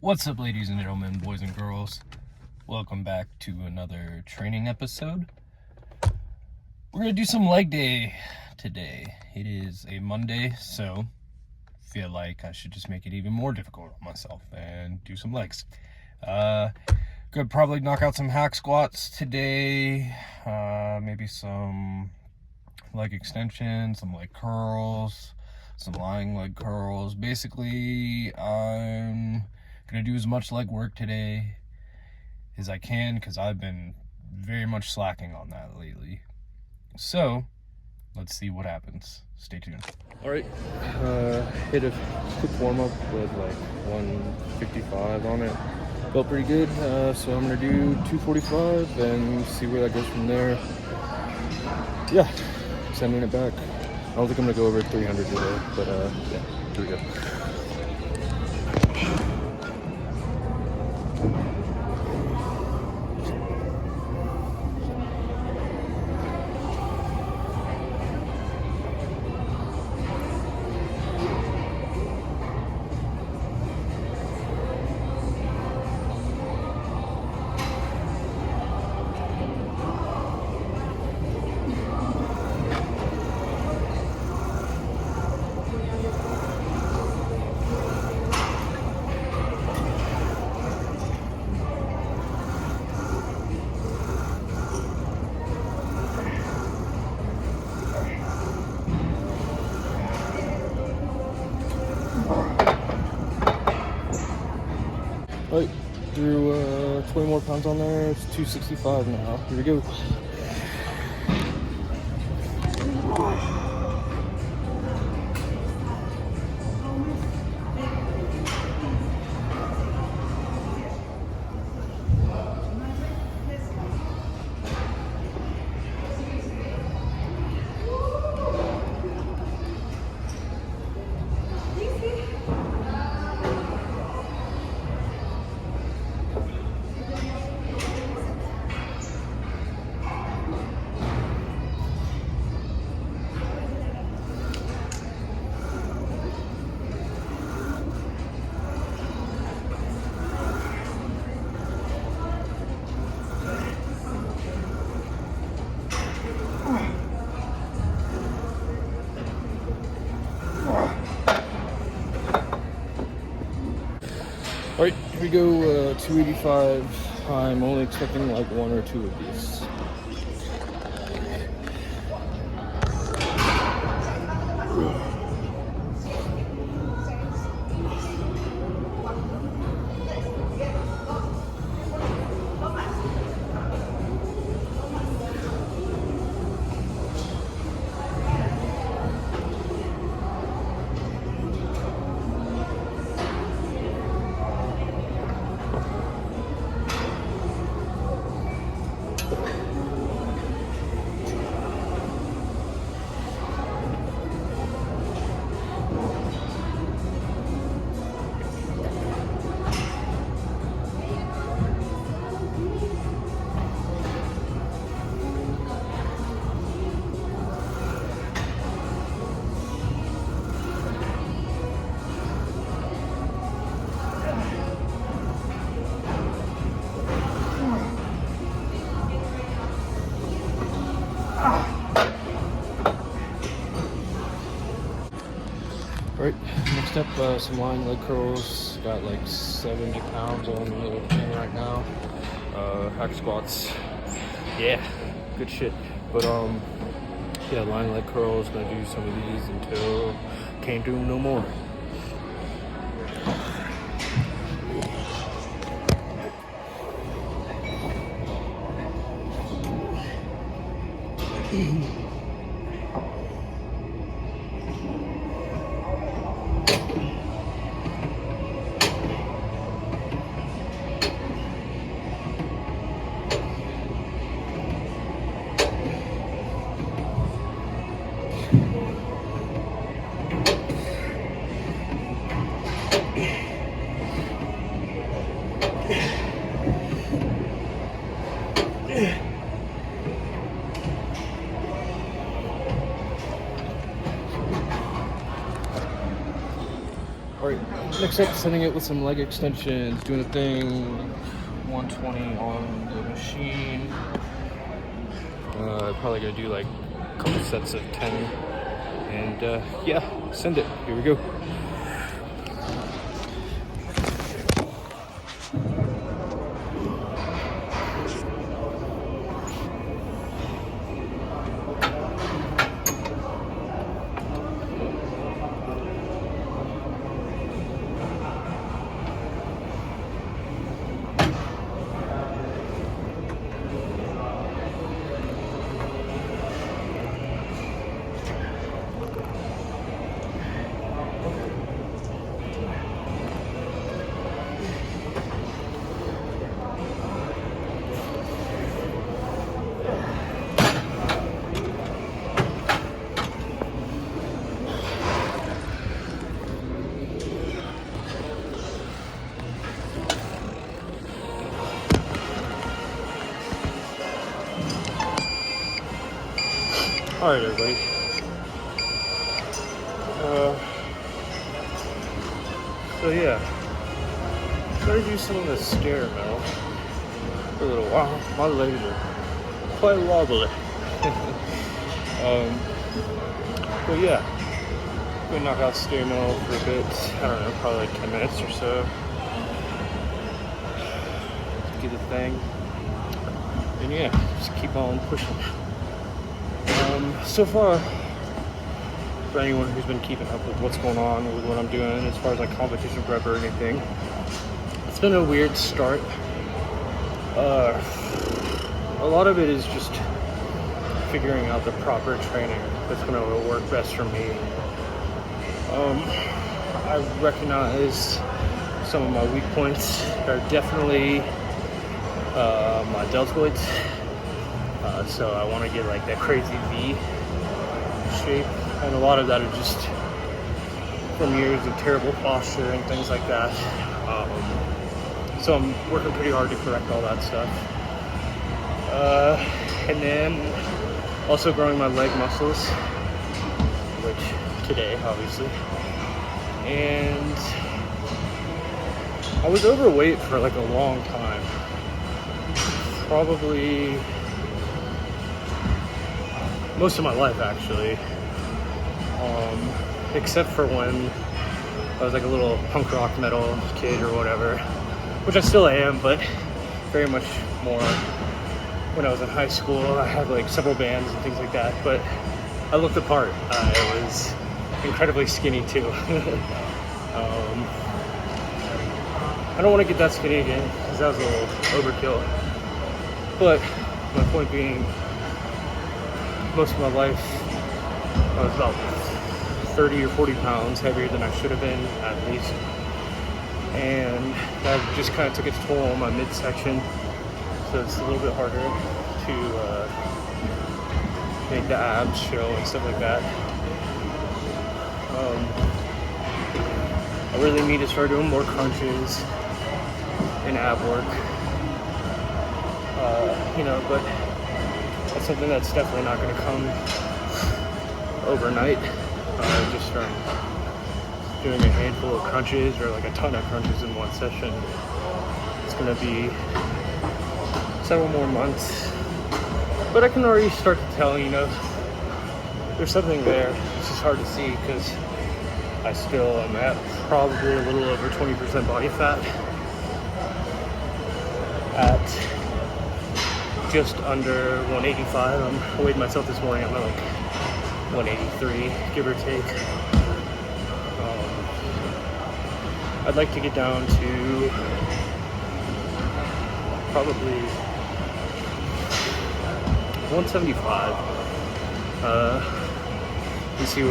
What's up, ladies and gentlemen, boys and girls? Welcome back to another training episode. We're going to do some leg day today. It is a Monday, so feel like I should just make it even more difficult on myself and do some legs. Could probably knock out some hack squats today, maybe some leg extensions, some leg curls, some lying leg curls. Basically, I'm gonna do as much leg work today as I can because I've been very much slacking on that lately. So let's see what happens. Stay tuned. All right, hit a quick warm up with like 155 on it. Felt pretty good, so I'm gonna do 245 and see where that goes from there. Yeah, sending it back. I don't think I'm gonna go over 300 today, but yeah, here we go. Alright, threw 20 more pounds on there. It's 265 now. Here we go. Alright, here we go, 285. I'm only expecting like one or two of these. Alright, next up, some lying leg curls. Got like 70 pounds on the thing right now. Hack squats. Yeah, good shit. But yeah, lying leg curls. Gonna do some of these until can't do no more. Next up, sending it with some leg extensions, doing a thing, 120 on the machine. Probably gonna do like a couple sets of 10. And yeah, send it. Here we go. Alright, everybody. So yeah, gotta do some of the stair now for a little while. My legs are quite wobbly. But yeah, gonna knock out stair mill for a bit. I don't know, probably like 10 minutes or so. Do the thing, and yeah, just keep on pushing. So far, for anyone who's been keeping up with what's going on with what I'm doing as far as like competition prep or anything, it's been a weird start. A lot of it is just figuring out the proper training that's going to work best for me. I recognize some of my weak points are definitely my deltoids. So I want to get like that crazy V shape, and a lot of that is just from years of terrible posture and things like that. So I'm working pretty hard to correct all that stuff. And then also growing my leg muscles, which today obviously. And I was overweight for like a long time, probably most of my life actually, except for when I was like a little punk rock metal kid or whatever, which I still am, but very much more when I was in high school. I had like several bands and things like that, but I looked the part. I was incredibly skinny too. I don't want to get that skinny again because that was a little overkill, but my point being, most of my life I was about 30 or 40 pounds heavier than I should have been, at least, and that just kind of took its toll on my midsection, so it's a little bit harder to make the abs show and stuff like that. I really need to start doing more crunches and ab work, but that's something that's definitely not going to come overnight. Just from doing a handful of crunches or like a ton of crunches in one session. It's going to be several more months, but I can already start to tell, there's something there. It's just hard to see because I still am at probably a little over 20% body fat, at just under 185. I weighed myself this morning, I'm at like 183, give or take. I'd like to get down to probably 175 and see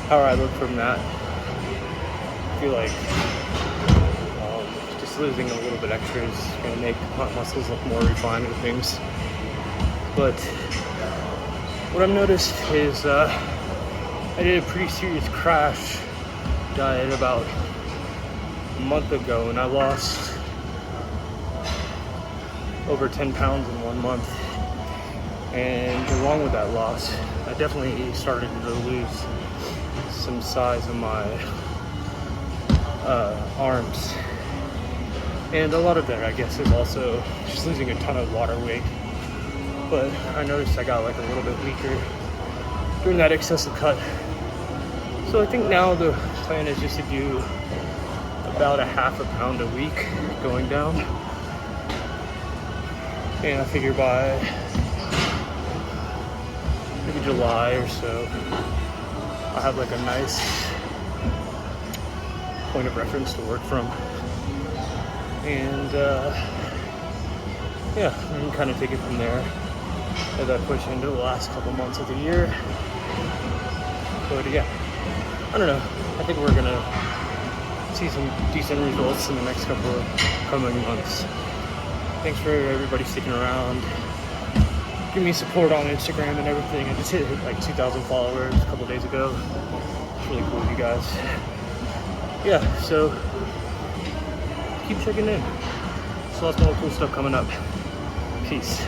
how I look from that. I feel like just losing a little bit extra is going to make my muscles look more refined and things. But what I've noticed is I did a pretty serious crash diet about a month ago, and I lost over 10 pounds in 1 month. And along with that loss, I definitely started to lose some size of my arms. And a lot of that, I guess, is also just losing a ton of water weight. But I noticed I got like a little bit weaker during that excessive cut. So I think now the plan is just to do about a half a pound a week going down. And I figure by maybe July or so, I'll have like a nice point of reference to work from. And yeah, I can kind of take it from there as I push into the last couple months of the year. But yeah, I don't know. I think we're gonna see some decent results in the next couple of coming months. Thanks for everybody sticking around. Give me support on Instagram and everything. I just hit like 2,000 followers a couple days ago. It's really cool of you guys. Yeah, so keep checking in. There's lots more cool stuff coming up. Peace.